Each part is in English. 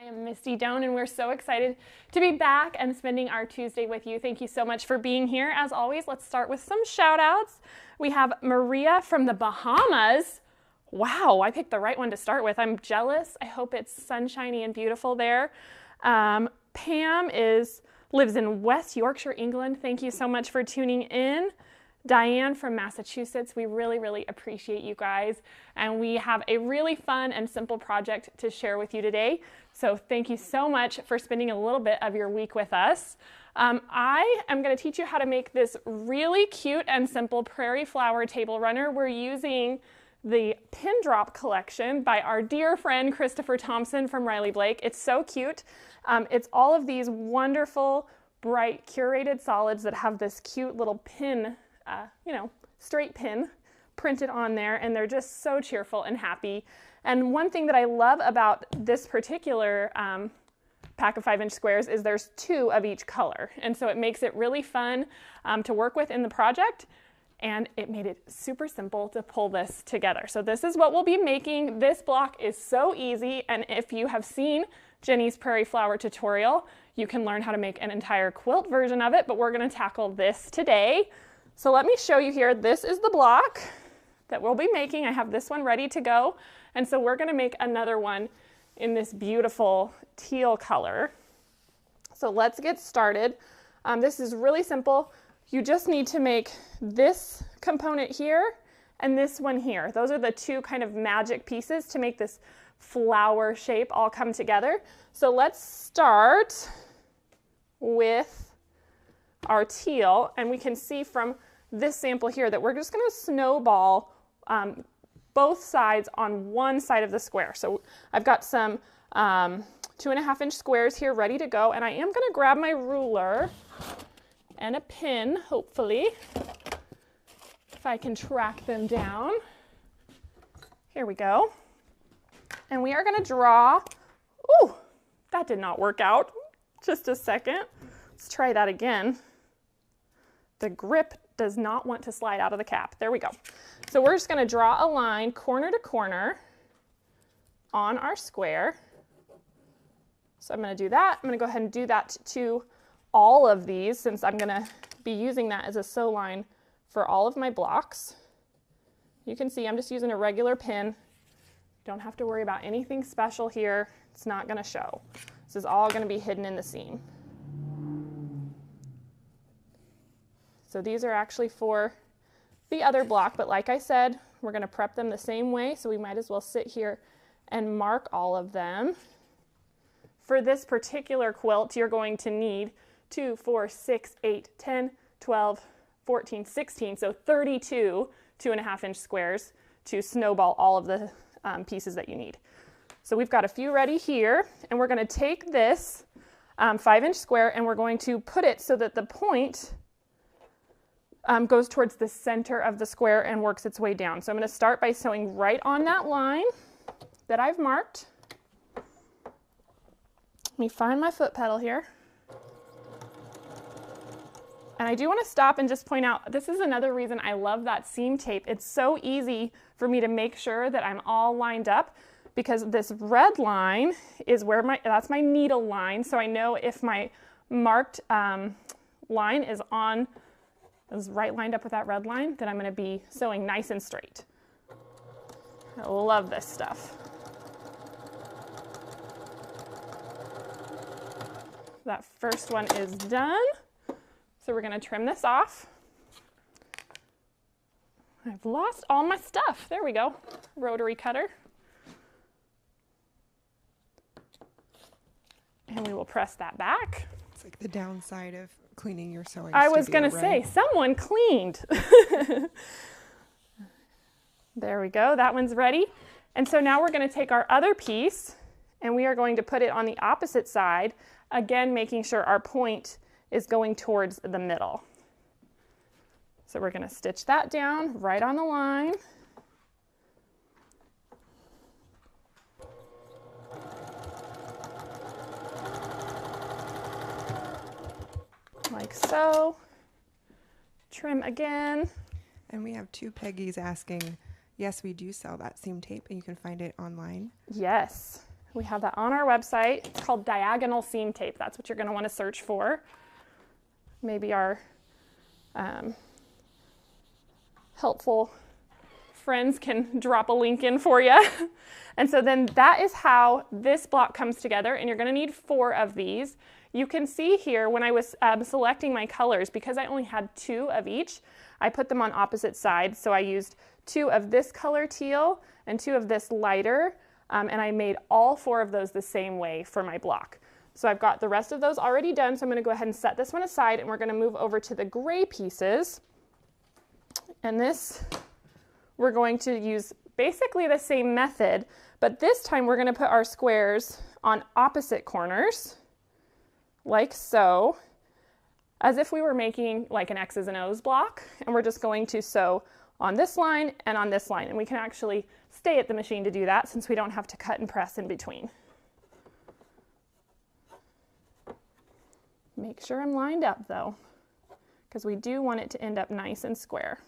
I am Misty Doan, and we're so excited to be back and spending our Tuesday with you. Thank you so much for being here. As always, let's start with some shout outs. We have Maria from the Bahamas. Wow, I picked the right one to start with. I'm jealous. I hope it's sunshiny and beautiful there. Pam lives in West Yorkshire, England. Thank you so much for tuning in. Diane from Massachusetts, we really appreciate you guys. And we have a really fun and simple project to share with you today. So thank you so much for spending a little bit of your week with us. I am going to teach you how to make this really cute and simple prairie flower table runner. We're using the Pin Drop collection by our dear friend Christopher Thompson from Riley Blake. It's so cute. It's all of these wonderful, bright, curated solids that have this cute little pin, straight pin printed on there, and they're just so cheerful and happy. And one thing that I love about this particular pack of 5-inch squares is there's 2 of each color, and so it makes it really fun to work with in the project, and it made it super simple to pull this together. So this is what we'll be making. This block is so easy, and if you have seen Jenny's Prairie Flower tutorial, you can learn how to make an entire quilt version of it, but we're going to tackle this today. So let me show you here. This is the block that we'll be making. I have this one ready to go. And so we're going to make another one in this beautiful teal color. So let's get started. This is really simple. You just need to make this component here and this one here. Those are the 2 kind of magic pieces to make this flower shape all come together. So let's start with our teal, and we can see from this sample here that we're just going to snowball both sides on one side of the square. So I've got some 2.5-inch squares here ready to go, and I am going to grab my ruler and a pin, hopefully, if I can track them down. Here we go. And we are going to draw, ooh, that did not work out. Just a second. Let's try that again. The grip does not want to slide out of the cap. There we go. So we're just going to draw a line corner to corner on our square. So I'm going to do that. I'm going to go ahead and do that to all of these, since I'm going to be using that as a sew line for all of my blocks. You can see I'm just using a regular pin. Don't have to worry about anything special here. It's not going to show. This is all going to be hidden in the seam. So these are actually for the other block, but like I said, we're going to prep them the same way, so we might as well sit here and mark all of them. For this particular quilt, you're going to need 2, 4, 6, 8, 10, 12, 14, 16, so 32 2.5-inch squares to snowball all of the pieces that you need. So we've got a few ready here, and we're going to take this 5-inch square and we're going to put it so that the point goes towards the center of the square and works its way down. So I'm going to start by sewing right on that line that I've marked. Let me find my foot pedal here. And I do want to stop and just point out, this is another reason I love that seam tape. It's so easy for me to make sure that I'm all lined up, because this red line is where that's my needle line. So I know if my marked line is right lined up with that red line, then I'm going to be sewing nice and straight. I love this stuff. That first one is done. So we're going to trim this off. I've lost all my stuff. There we go. Rotary cutter. And we will press that back. It's like the downside of cleaning your sewing I studio, was going to right? say, someone cleaned. There we go. That one's ready. And so now we're going to take our other piece and we are going to put it on the opposite side, again making sure our point is going towards the middle. So we're going to stitch that down right on the line. Like so. Trim again. And we have 2 Peggies asking, yes, we do sell that seam tape and you can find it online. Yes. We have that on our website. It's called diagonal seam tape. That's what you're going to want to search for. Maybe our helpful friends can drop a link in for you. And so then that is how this block comes together, and you're going to need 4 of these. You can see here when I was selecting my colors, because I only had 2 of each, I put them on opposite sides. So I used 2 of this color teal and 2 of this lighter, and I made all 4 of those the same way for my block. So I've got the rest of those already done, so I'm going to go ahead and set this one aside, and we're going to move over to the gray pieces. And this, we're going to use basically the same method, but this time we're going to put our squares on opposite corners, like so, as if we were making like an X's and O's block, and we're just going to sew on this line and on this line, and we can actually stay at the machine to do that since we don't have to cut and press in between. Make sure I'm lined up though, because we do want it to end up nice and square.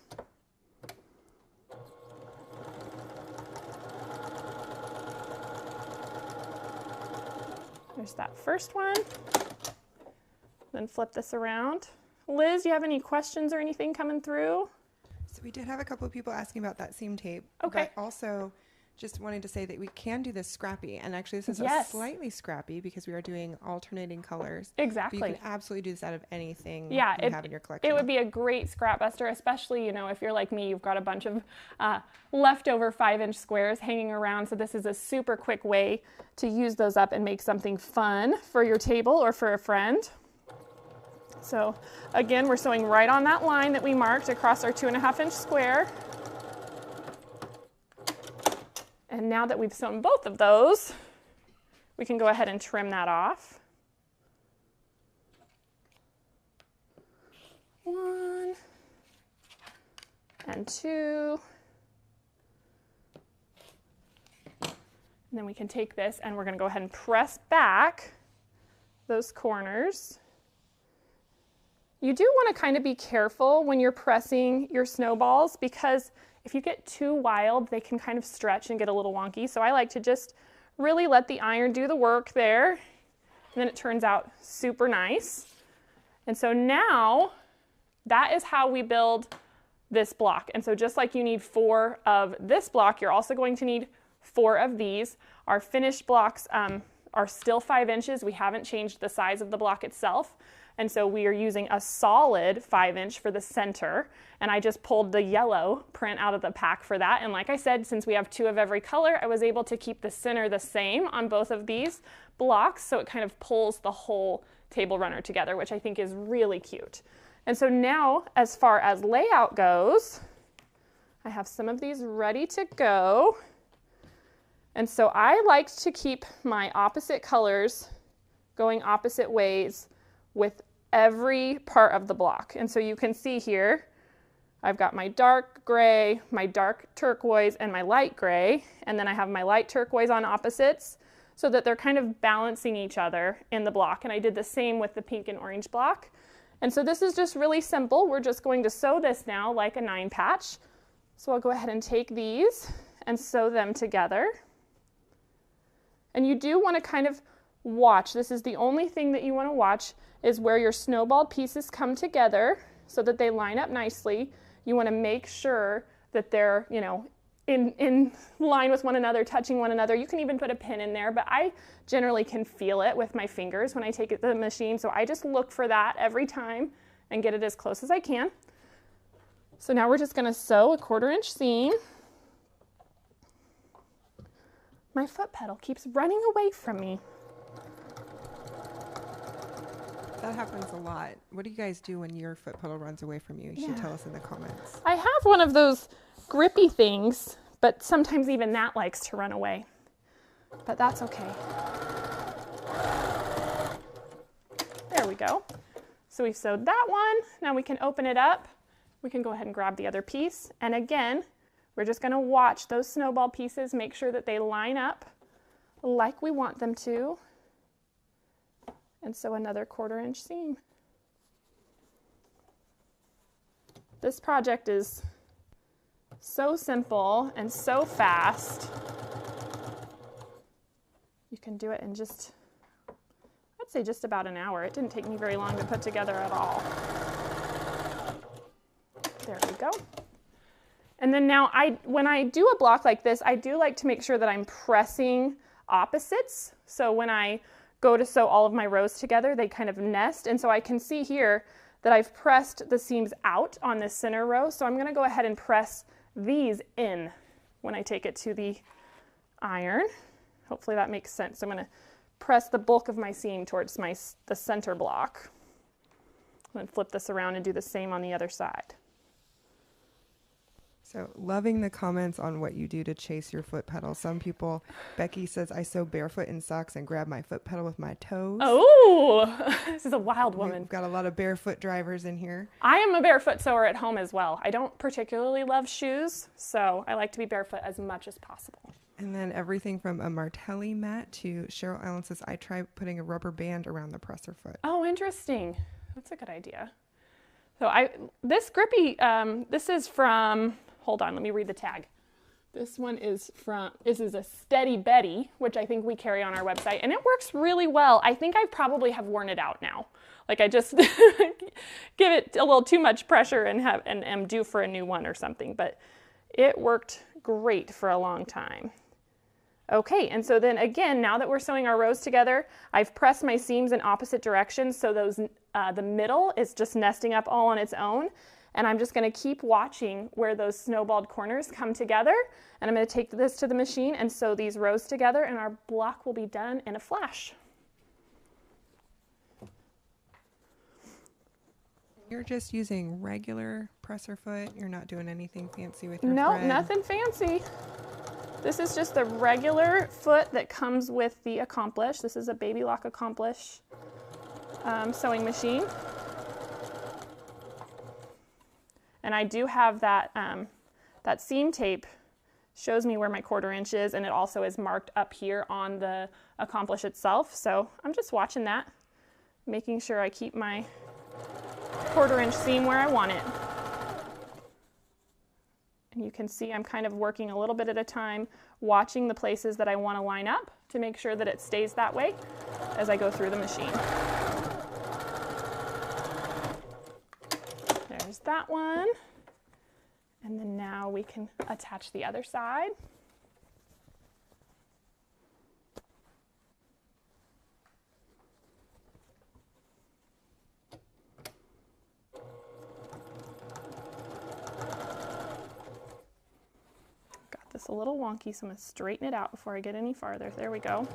There's that first one. Then flip this around. Liz, you have any questions or anything coming through? So we did have a couple of people asking about that seam tape. Okay. But also just wanted to say that we can do this scrappy. And actually this is Yes. a slightly scrappy because we are doing alternating colors. Exactly. But you can absolutely do this out of anything Yeah, you have in your collection. It would be a great scrap buster, especially, you know, if you're like me, you've got a bunch of leftover 5-inch squares hanging around. So this is a super quick way to use those up and make something fun for your table or for a friend. So again, we're sewing right on that line that we marked across our 2.5-inch square. And now that we've sewn both of those, we can go ahead and trim that off. 1 and 2. And then we can take this and we're going to go ahead and press back those corners. You do want to kind of be careful when you're pressing your snowballs, because if you get too wild, they can kind of stretch and get a little wonky. So I like to just really let the iron do the work there, and then it turns out super nice. And so now that is how we build this block. And so just like you need 4 of this block, you're also going to need 4 of these. Our finished blocks are still 5 inches. We haven't changed the size of the block itself. And so we are using a solid 5-inch for the center. And I just pulled the yellow print out of the pack for that. And like I said, since we have 2 of every color, I was able to keep the center the same on both of these blocks. So it kind of pulls the whole table runner together, which I think is really cute. And so now, as far as layout goes, I have some of these ready to go. And so I like to keep my opposite colors going opposite ways with every part of the block. And so you can see here, I've got my dark gray, my dark turquoise, and my light gray. And then I have my light turquoise on opposites so that they're kind of balancing each other in the block. And I did the same with the pink and orange block. And so this is just really simple. We're just going to sew this now like a 9 patch. So I'll go ahead and take these and sew them together. And you do want to kind of watch. This is the only thing that you want to watch, is where your snowballed pieces come together so that they line up nicely. You want to make sure that they're, you know, in line with one another, touching one another. You can even put a pin in there, but I generally can feel it with my fingers when I take it to the machine. So I just look for that every time and get it as close as I can. So now we're just going to sew a 1/4-inch seam. My foot pedal keeps running away from me. That happens a lot. What do you guys do when your foot pedal runs away from you? You should tell us in the comments. I have one of those grippy things, but sometimes even that likes to run away. But that's okay. There we go. So we've sewed that one. Now we can open it up. We can go ahead and grab the other piece. And again, we're just going to watch those snowball pieces, make sure that they line up like we want them to. And sew another 1/4-inch seam. This project is so simple and so fast. You can do it in just, I'd say just about an hour. It didn't take me very long to put together at all. There we go. And then now when I do a block like this, I do like to make sure that I'm pressing opposites. So when I go to sew all of my rows together, they kind of nest. And so I can see here that I've pressed the seams out on this center row. So I'm going to go ahead and press these in when I take it to the iron. Hopefully that makes sense. So I'm going to press the bulk of my seam towards the center block. And then flip this around and do the same on the other side. So loving the comments on what you do to chase your foot pedal. Some people, Becky says, I sew barefoot in socks and grab my foot pedal with my toes. Oh, this is a wild woman. We've got a lot of barefoot drivers in here. I am a barefoot sewer at home as well. I don't particularly love shoes, so I like to be barefoot as much as possible. And then everything from a Martelli mat to Cheryl Allen says, I try putting a rubber band around the presser foot. Oh, interesting. That's a good idea. So this grippy, this is from, hold on, let me read the tag. This one is this is a Steady Betty, which I think we carry on our website, and it works really well. I think I probably have worn it out now. Like I just give it a little too much pressure and am due for a new one or something, but it worked great for a long time. Okay, and so then again, now that we're sewing our rows together, I've pressed my seams in opposite directions, so the middle is just nesting up all on its own. And I'm just going to keep watching where those snowballed corners come together. And I'm going to take this to the machine and sew these rows together, and our block will be done in a flash. You're just using regular presser foot. You're not doing anything fancy with your No, thread. nothing fancy. This is just the regular foot that comes with the Accomplish. This is a Baby Lock Accomplish sewing machine. And I do have that, that seam tape shows me where my 1/4 inch is, and it also is marked up here on the Accomplish itself. So I'm just watching that, making sure I keep my 1/4 inch seam where I want it. And you can see I'm kind of working a little bit at a time, watching the places that I want to line up to make sure that it stays that way as I go through the machine. There's that one. And then now we can attach the other side. Got this a little wonky, so I'm going to straighten it out before I get any farther. There we go.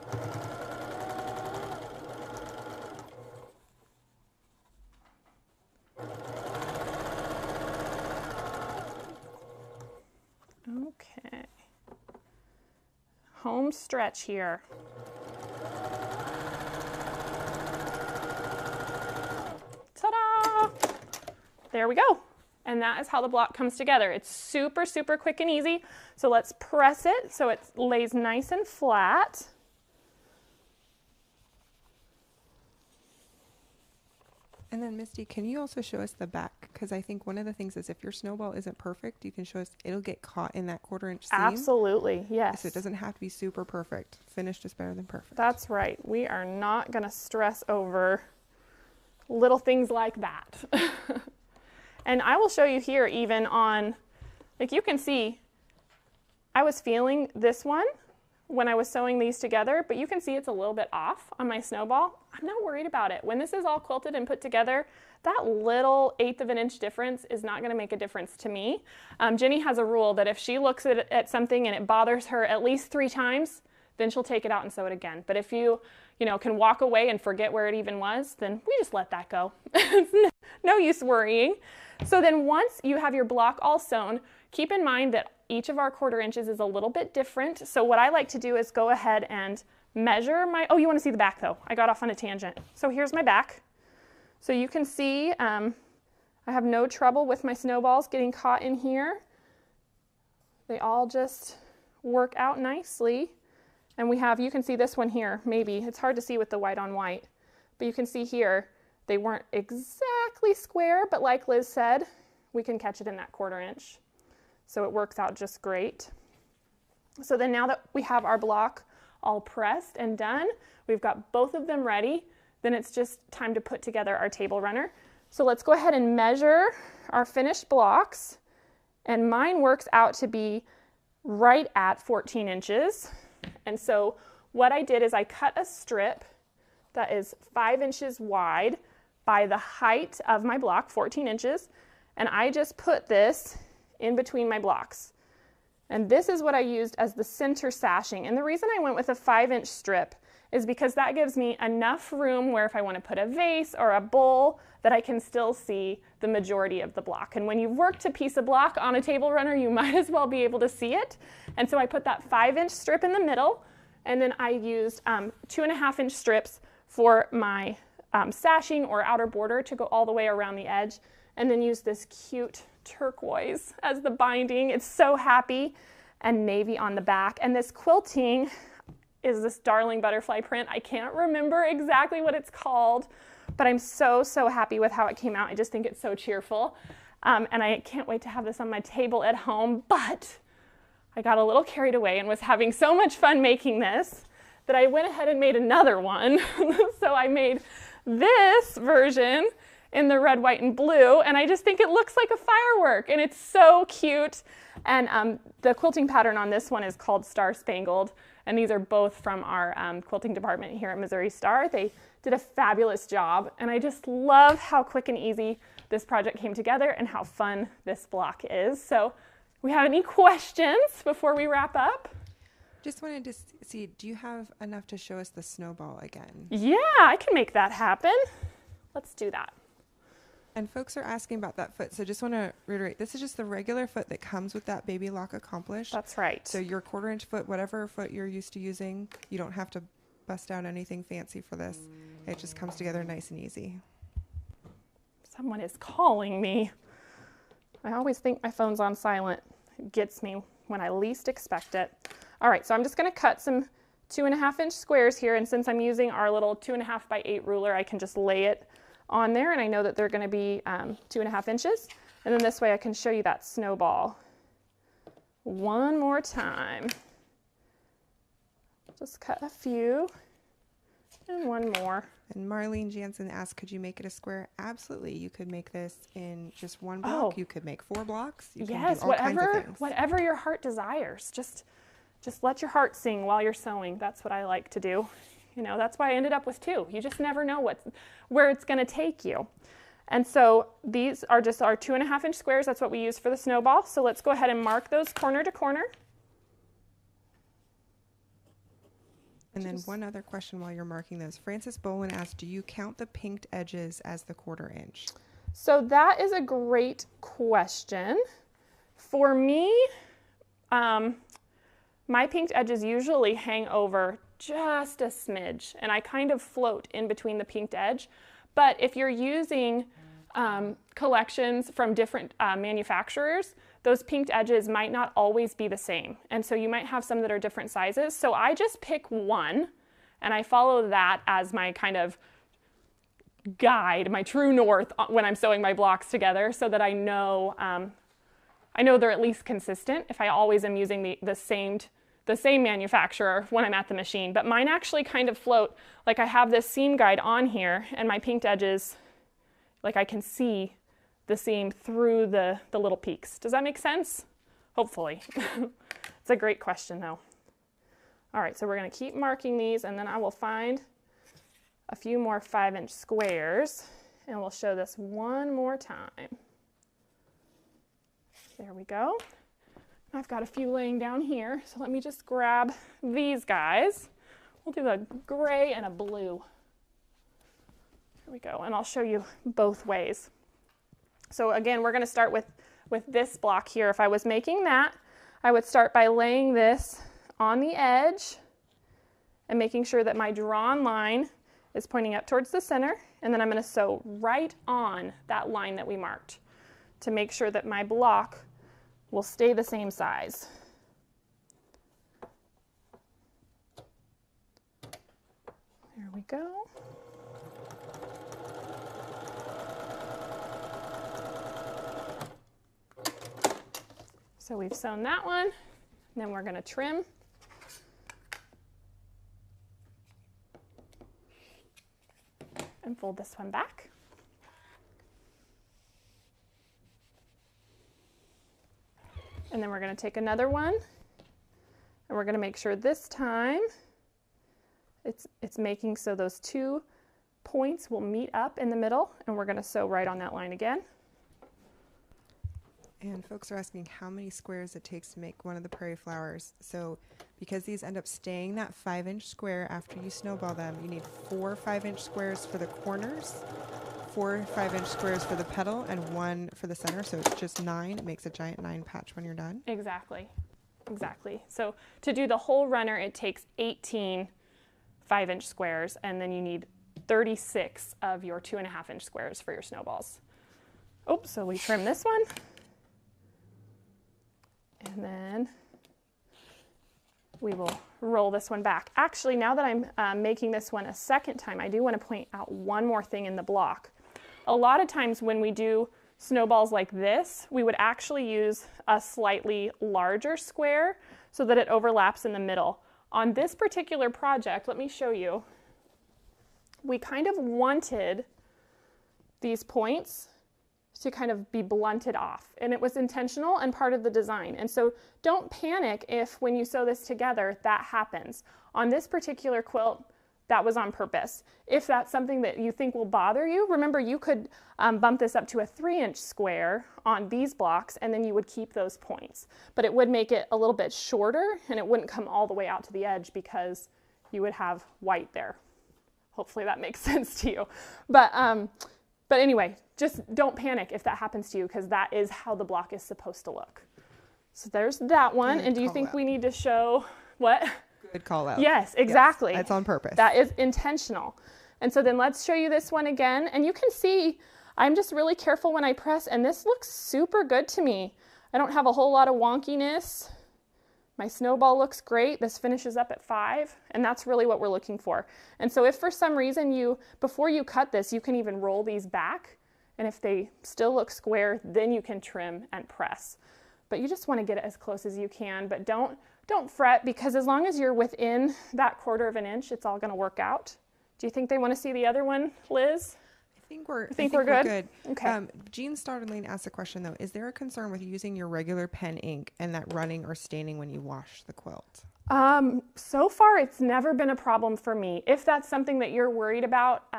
Okay. Home stretch here. Ta-da! There we go. And that is how the block comes together. It's super, super quick and easy. So let's press it so it lays nice and flat. And then Misty, can you also show us the back? Because I think one of the things is if your snowball isn't perfect, you can show us, it'll get caught in that 1/4 inch seam. Absolutely, yes. So it doesn't have to be super perfect. Finished is better than perfect. That's right. We are not going to stress over little things like that. And I will show you here even on, like you can see, I was feeling this one when I was sewing these together, but you can see it's a little bit off on my snowball. I'm not worried about it. When this is all quilted and put together, that little 1/8 of an inch difference is not going to make a difference to me. Jenny has a rule that if she looks at something and it bothers her at least 3 times, then she'll take it out and sew it again. But if you can walk away and forget where it even was, then we just let that go. It's no use worrying. So then once you have your block all sewn, keep in mind that each of our 1/4 inches is a little bit different. So what I like to do is go ahead and measure my, oh, you want to see the back though. I got off on a tangent. So here's my back. So you can see I have no trouble with my snowballs getting caught in here. They all just work out nicely. And we have, you can see this one here, maybe. It's hard to see with the white on white. But you can see here, they weren't exactly square, but like Liz said, we can catch it in that 1/4 inch. So it works out just great. So then now that we have our block all pressed and done. We've got both of them ready. Then it's just time to put together our table runner. So let's go ahead and measure our finished blocks. And mine works out to be right at 14 inches. And so what I did is I cut a strip that is 5 inches wide by the height of my block, 14 inches. And I just put this in between my blocks. And this is what I used as the center sashing. And the reason I went with a 5-inch strip is because that gives me enough room where if I want to put a vase or a bowl, that I can still see the majority of the block. And when you've worked a piece of block on a table runner, you might as well be able to see it. And so I put that 5-inch strip in the middle, and then I used 2.5-inch strips for my sashing or outer border to go all the way around the edge, and then use this cute turquoise as the binding. It's so happy, and navy on the back. And this quilting is this darling butterfly print. I can't remember exactly what it's called, but I'm so, so happy with how it came out. I just think it's so cheerful. And I can't wait to have this on my table at home, but I got a little carried away and was having so much fun making this that I went ahead and made another one. So I made this version in the red, white, and blue, and I just think it looks like a firework, and it's so cute. And the quilting pattern on this one is called Star Spangled, and these are both from our quilting department here at Missouri Star. They did a fabulous job, and I just love how quick and easy this project came together and how fun this block is. So we have any questions before we wrap up? Just wanted to see, do you have enough to show us the snowball again? Yeah, I can make that happen. Let's do that. And folks are asking about that foot, so just want to reiterate, this is just the regular foot that comes with that baby lock accomplished. That's right. So your 1/4-inch foot, whatever foot you're used to using, you don't have to bust out anything fancy for this. It just comes together nice and easy. Someone is calling me. I always think my phone's on silent. It gets me when I least expect it. All right, so I'm just going to cut some 2.5-inch squares here, and since I'm using our little 2.5 by 8 ruler, I can just lay it on there, and I know that they're going to be 2.5 inches. And then this way I can show you that snowball one more time. Just cut a few and one more. And Marlene Jansen asked, could you make it a square? Absolutely. You could make this in just one block. Oh. You could make 4 blocks. You Yes, can do all kinds of things. whatever your heart desires. Just let your heart sing while you're sewing. That's what I like to do. You know, that's why I ended up with 2. You just never know where it's going to take you. And so these are just our 2.5-inch squares. That's what we use for the snowball. So let's go ahead and mark those corner to corner. And then one other question while you're marking those. Frances Bowen asked, do you count the pinked edges as the 1/4 inch? So that is a great question. For me, my pinked edges usually hang over just a smidge, and I kind of float in between the pinked edge. But if you're using collections from different manufacturers, those pinked edges might not always be the same. And so you might have some that are different sizes. So I just pick one, and I follow that as my kind of guide, my true north when I'm sewing my blocks together, so that I know they're at least consistent if I always am using the same manufacturer when I'm at the machine. But mine actually kind of float. Like I have this seam guide on here, and my pinked edges, like I can see the seam through the little peaks. Does that make sense? Hopefully. It's a great question though. All right, so we're going to keep marking these, and then I will find a few more 5-inch squares, and we'll show this one more time. There we go. I've got a few laying down here, so let me just grab these guys. We'll do a gray and a blue. Here we go, and I'll show you both ways. So again, we're going to start with this block here. If I was making that, I would start by laying this on the edge and making sure that my drawn line is pointing up towards the center, and then I'm going to sew right on that line that we marked to make sure that my block will stay the same size. There we go. So we've sewn that one, and then we're going to trim. and fold this one back. And then we're going to take another one, and we're going to make sure this time it's making so those 2 points will meet up in the middle, and we're going to sew right on that line again. And folks are asking how many squares it takes to make one of the prairie flowers. So because these end up staying that 5-inch square after you snowball them, you need 4 5-inch squares for the corners, 4 5-inch squares for the petal, and 1 for the center. So it's just 9. It makes a giant 9 patch when you're done. Exactly. Exactly. So to do the whole runner, it takes 18 5-inch squares, and then you need 36 of your 2.5-inch squares for your snowballs. Oh, so we trim this one. And then we will roll this one back. Actually, now that I'm making this one a second time, I do want to point out one more thing in the block. A lot of times when we do snowballs like this, we would actually use a slightly larger square so that it overlaps in the middle. On this particular project, let me show you, we kind of wanted these points to kind of be blunted off, and it was intentional and part of the design. And so don't panic if when you sew this together that happens. On this particular quilt, that was on purpose. If that's something that you think will bother you, remember you could bump this up to a 3-inch square on these blocks, and then you would keep those points. But it would make it a little bit shorter, and it wouldn't come all the way out to the edge because you would have white there. Hopefully that makes sense to you. But anyway, just don't panic if that happens to you, because that is how the block is supposed to look. So there's that one. Good and do you think we need to show what? Good call out. Yes, exactly. Yes, that's on purpose. That is intentional. And so then let's show you this one again. And you can see I'm just really careful when I press, and this looks super good to me. I don't have a whole lot of wonkiness. My snowball looks great. This finishes up at 5, and that's really what we're looking for. And so if for some reason before you cut this, you can even roll these back, and if they still look square, then you can trim and press. But you just want to get it as close as you can, but don't fret, because as long as you're within that 1/4 inch, it's all going to work out. Do you think they want to see the other one, Liz? I think we're good. Okay. Jean Starterling asked a question though. Is there a concern with using your regular pen ink and that running or staining when you wash the quilt? So far, it's never been a problem for me. If that's something that you're worried about,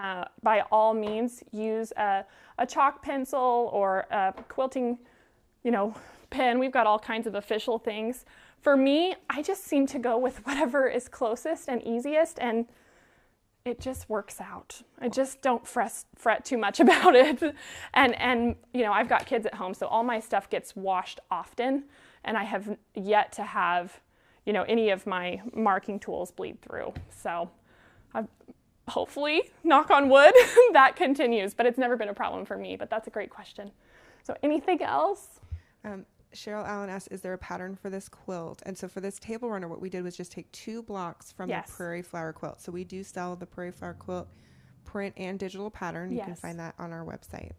by all means, use a chalk pencil or a quilting, pen. We've got all kinds of official things. For me, I just seem to go with whatever is closest and easiest, and it just works out. I just don't fret too much about it. And I've got kids at home, so all my stuff gets washed often, and I have yet to have, any of my marking tools bleed through. So hopefully, knock on wood, that continues, but it's never been a problem for me. But that's a great question. So anything else? Cheryl Allen asked, is there a pattern for this quilt? And so for this table runner, what we did was just take 2 blocks from the Prairie Flower quilt. So we do sell the Prairie Flower quilt print and digital pattern. You can find that on our website.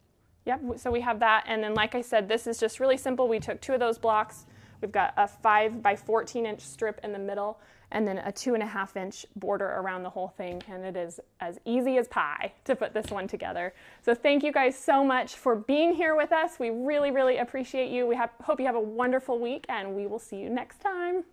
Yep, so we have that. And then like I said, this is just really simple. We took 2 of those blocks. We've got a 5 by 14 inch strip in the middle, and then a 2.5 inch border around the whole thing. And it is as easy as pie to put this one together. So thank you guys so much for being here with us. We really, really appreciate you. We hope you have a wonderful week, and we will see you next time.